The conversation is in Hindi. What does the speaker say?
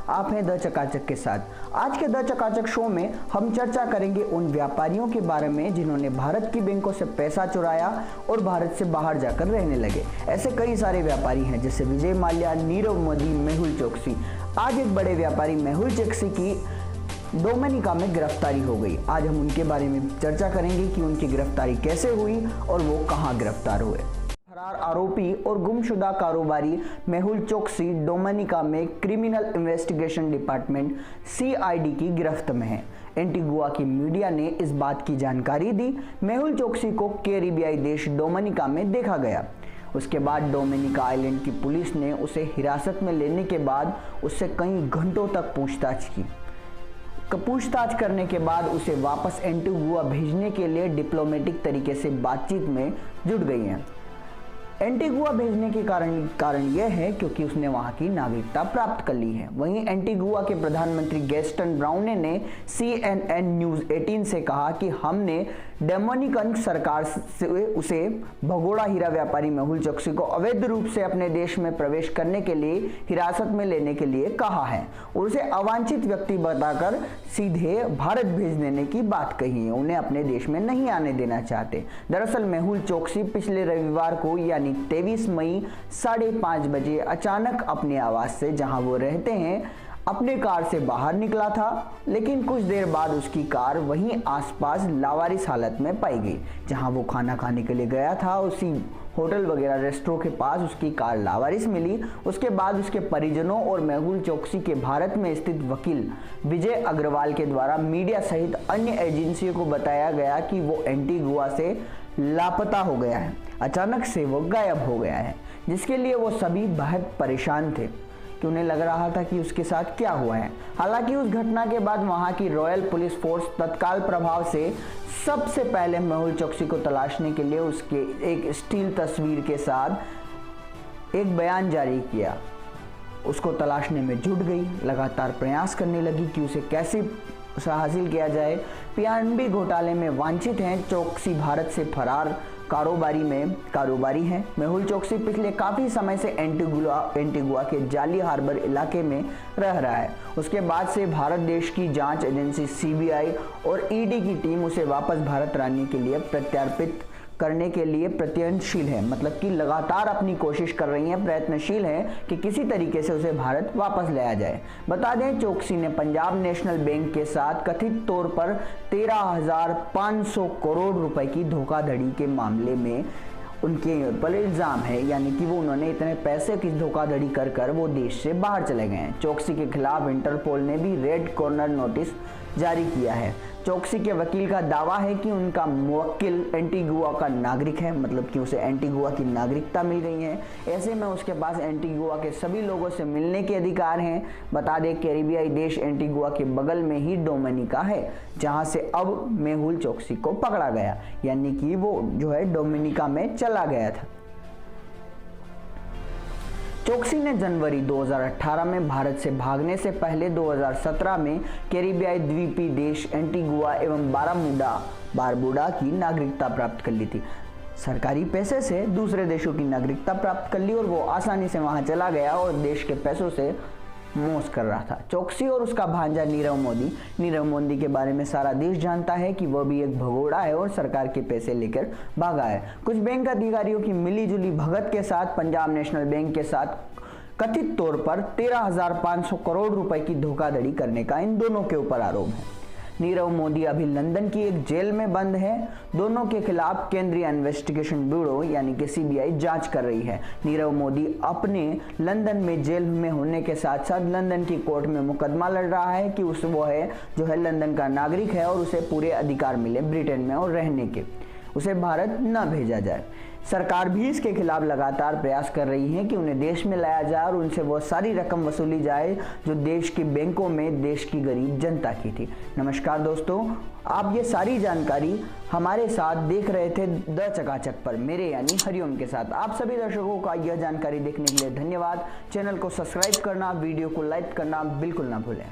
आप हैं द चकाचक के साथ। आज के द चकाचक शो में हम चर्चा करेंगे उन व्यापारियों के बारे में जिन्होंने भारत की बैंकों से पैसा चुराया और भारत से बाहर जाकर रहने लगे। ऐसे कई सारे व्यापारी हैं जैसे विजय माल्या, नीरव मोदी, मेहुल चोकसी। आज एक बड़े व्यापारी मेहुल चोकसी की डोमिनिका में गिरफ्तारी हो गई। आज हम उनके बारे में चर्चा करेंगे कि उनकी गिरफ्तारी कैसे हुई और वो कहां गिरफ्तार हुए। फरार आरोपी और गुमशुदा कारोबारी मेहुल चोकसी डोमिनिका में क्रिमिनल इन्वेस्टिगेशन डिपार्टमेंट (CID) की गिरफ्त में है। एंटीगुआ की मीडिया ने इस बात की जानकारी दी। मेहुल चोकसी को कैरिबियाई देश डोमिनिका में देखा गया। उसके बाद डोमिनिका आइलैंड की पुलिस ने उसे हिरासत में लेने के बाद उससे कई घंटों तक पूछताछ करने के बाद उसे वापस एंटीगुआ भेजने के लिए डिप्लोमेटिक तरीके से बातचीत में जुट गई हैं। एंटीगुआ भेजने के कारण यह है क्योंकि उसने वहां की नागरिकता प्राप्त कर ली है। वहीं एंटीगुआ के प्रधानमंत्री गैस्टन ब्राउने ने CNN न्यूज़ 18 से कहा कि हमने डोमिनिकन सरकार से उसे भगोड़ा हीरा व्यापारी मेहुल चोकसी को अवैध रूप से अपने देश में प्रवेश करने के लिए हिरासत में लेने के लिए कहा है और उसे अवांछित व्यक्ति बताकर सीधे भारत भेज देने की बात कही है। उन्हें अपने देश में नहीं आने देना चाहते। दरअसल मेहुल चोकसी पिछले रविवार को यानी 23 मई 5:30 बजे अचानक अपने आवास से, जहां वो रहते हैं, अपने कार से बाहर निकला था, लेकिन कुछ देर बाद उसकी कार वहीं आसपास लावारिस हालत में पाई गई। जहां वो खाना खाने के लिए गया था उसी होटल वगैरह रेस्टोरेंट के पास उसकी कार लावारिस मिली। उसके बाद उसके परिजनों और मेहुल चोकसी के भारत में स्थित वकील विजय अग्रवाल के द्वारा मीडिया सहित अन्य एजेंसियों को बताया गया कि वो एंटीगुआ से लापता हो गया है। अचानक से वो गायब हो गया है, जिसके लिए वो सभी बेहद परेशान थे कि उन्हें लग रहा था कि उसके साथ क्या हुआ है। हालांकि उस घटना के बाद वहां की रॉयल पुलिस फोर्स तत्काल प्रभाव से सबसे पहले मेहुल चोकसी को तलाशने के लिए उसके एक स्टील तस्वीर के साथ एक बयान जारी किया। उसको तलाशने में जुट गई, लगातार प्रयास करने लगी कि उसे कैसे हासिल किया जाए। PNB घोटाले में वांछित हैं चोकसी भारत से फरार कारोबारी हैं। मेहुल चोकसी पिछले काफ़ी समय से एंटीगुआ के जाली हार्बर इलाके में रह रहा है। उसके बाद से भारत देश की जांच एजेंसी CBI और ED की टीम उसे वापस भारत लाने के लिए प्रत्यार्पित करने के लिए प्रयत्नशील है, मतलब कि लगातार अपनी कोशिश कर रही हैं, प्रयत्नशील हैं कि किसी तरीके से उसे भारत वापस लाया जाए। बता दें, चोकसी ने पंजाब नेशनल बैंक के साथ कथित तौर पर 13,500 करोड़ रुपए की धोखाधड़ी के मामले में उनके ऊपर इल्ज़ाम है, यानी कि उन्होंने इतने पैसे की धोखाधड़ी कर वो देश से बाहर चले गए हैं। चोकसी के खिलाफ इंटरपोल ने भी रेड कॉर्नर नोटिस जारी किया है। चोकसी के वकील का दावा है कि उनका मुवक्किल एंटीगुआ का नागरिक है, मतलब कि उसे एंटीगुआ की नागरिकता मिल गई है। ऐसे में उसके पास एंटीगुआ के सभी लोगों से मिलने के अधिकार हैं। बता दें, कैरिबियाई देश एंटीगुआ के बगल में ही डोमिनिका है, जहां से अब मेहुल चोकसी को पकड़ा गया, यानी कि वो जो है डोमिनिका में चला गया था। चोकसी ने जनवरी 2018 में भारत से भागने से पहले 2017 में कैरिबियाई द्वीपीय देश एंटीगुआ एवं बारबुडा की नागरिकता प्राप्त कर ली थी। सरकारी पैसे से दूसरे देशों की नागरिकता प्राप्त कर ली और वो आसानी से वहां चला गया और देश के पैसों से मौज कर रहा था। चोकसी और उसका भांजा नीरव मोदी के बारे में सारा देश जानता है कि वह भी एक भगोड़ा है और सरकार के पैसे लेकर भागा है। कुछ बैंक अधिकारियों की मिलीजुली भगत के साथ पंजाब नेशनल बैंक के साथ कथित तौर पर 13,500 करोड़ रुपए की धोखाधड़ी करने का इन दोनों के ऊपर आरोप है। नीरव मोदी अभी लंदन की एक जेल में बंद है। दोनों के खिलाफ केंद्रीय इन्वेस्टिगेशन ब्यूरो यानी कि CBI जांच कर रही है। नीरव मोदी अपने लंदन में जेल में होने के साथ साथ लंदन की कोर्ट में मुकदमा लड़ रहा है कि जो है लंदन का नागरिक है और उसे पूरे अधिकार मिले ब्रिटेन में और रहने के, उसे भारत न भेजा जाए। सरकार भी इसके खिलाफ लगातार प्रयास कर रही है कि उन्हें देश में लाया जाए और उनसे वो सारी रकम वसूली जाए जो देश की बैंकों में देश की गरीब जनता की थी। नमस्कार दोस्तों, आप ये सारी जानकारी हमारे साथ देख रहे थे द चकाचक पर, मेरे यानी हरिओम के साथ। आप सभी दर्शकों का यह जानकारी देखने के लिए धन्यवाद। चैनल को सब्सक्राइब करना, वीडियो को लाइक करना बिल्कुल ना भूलें।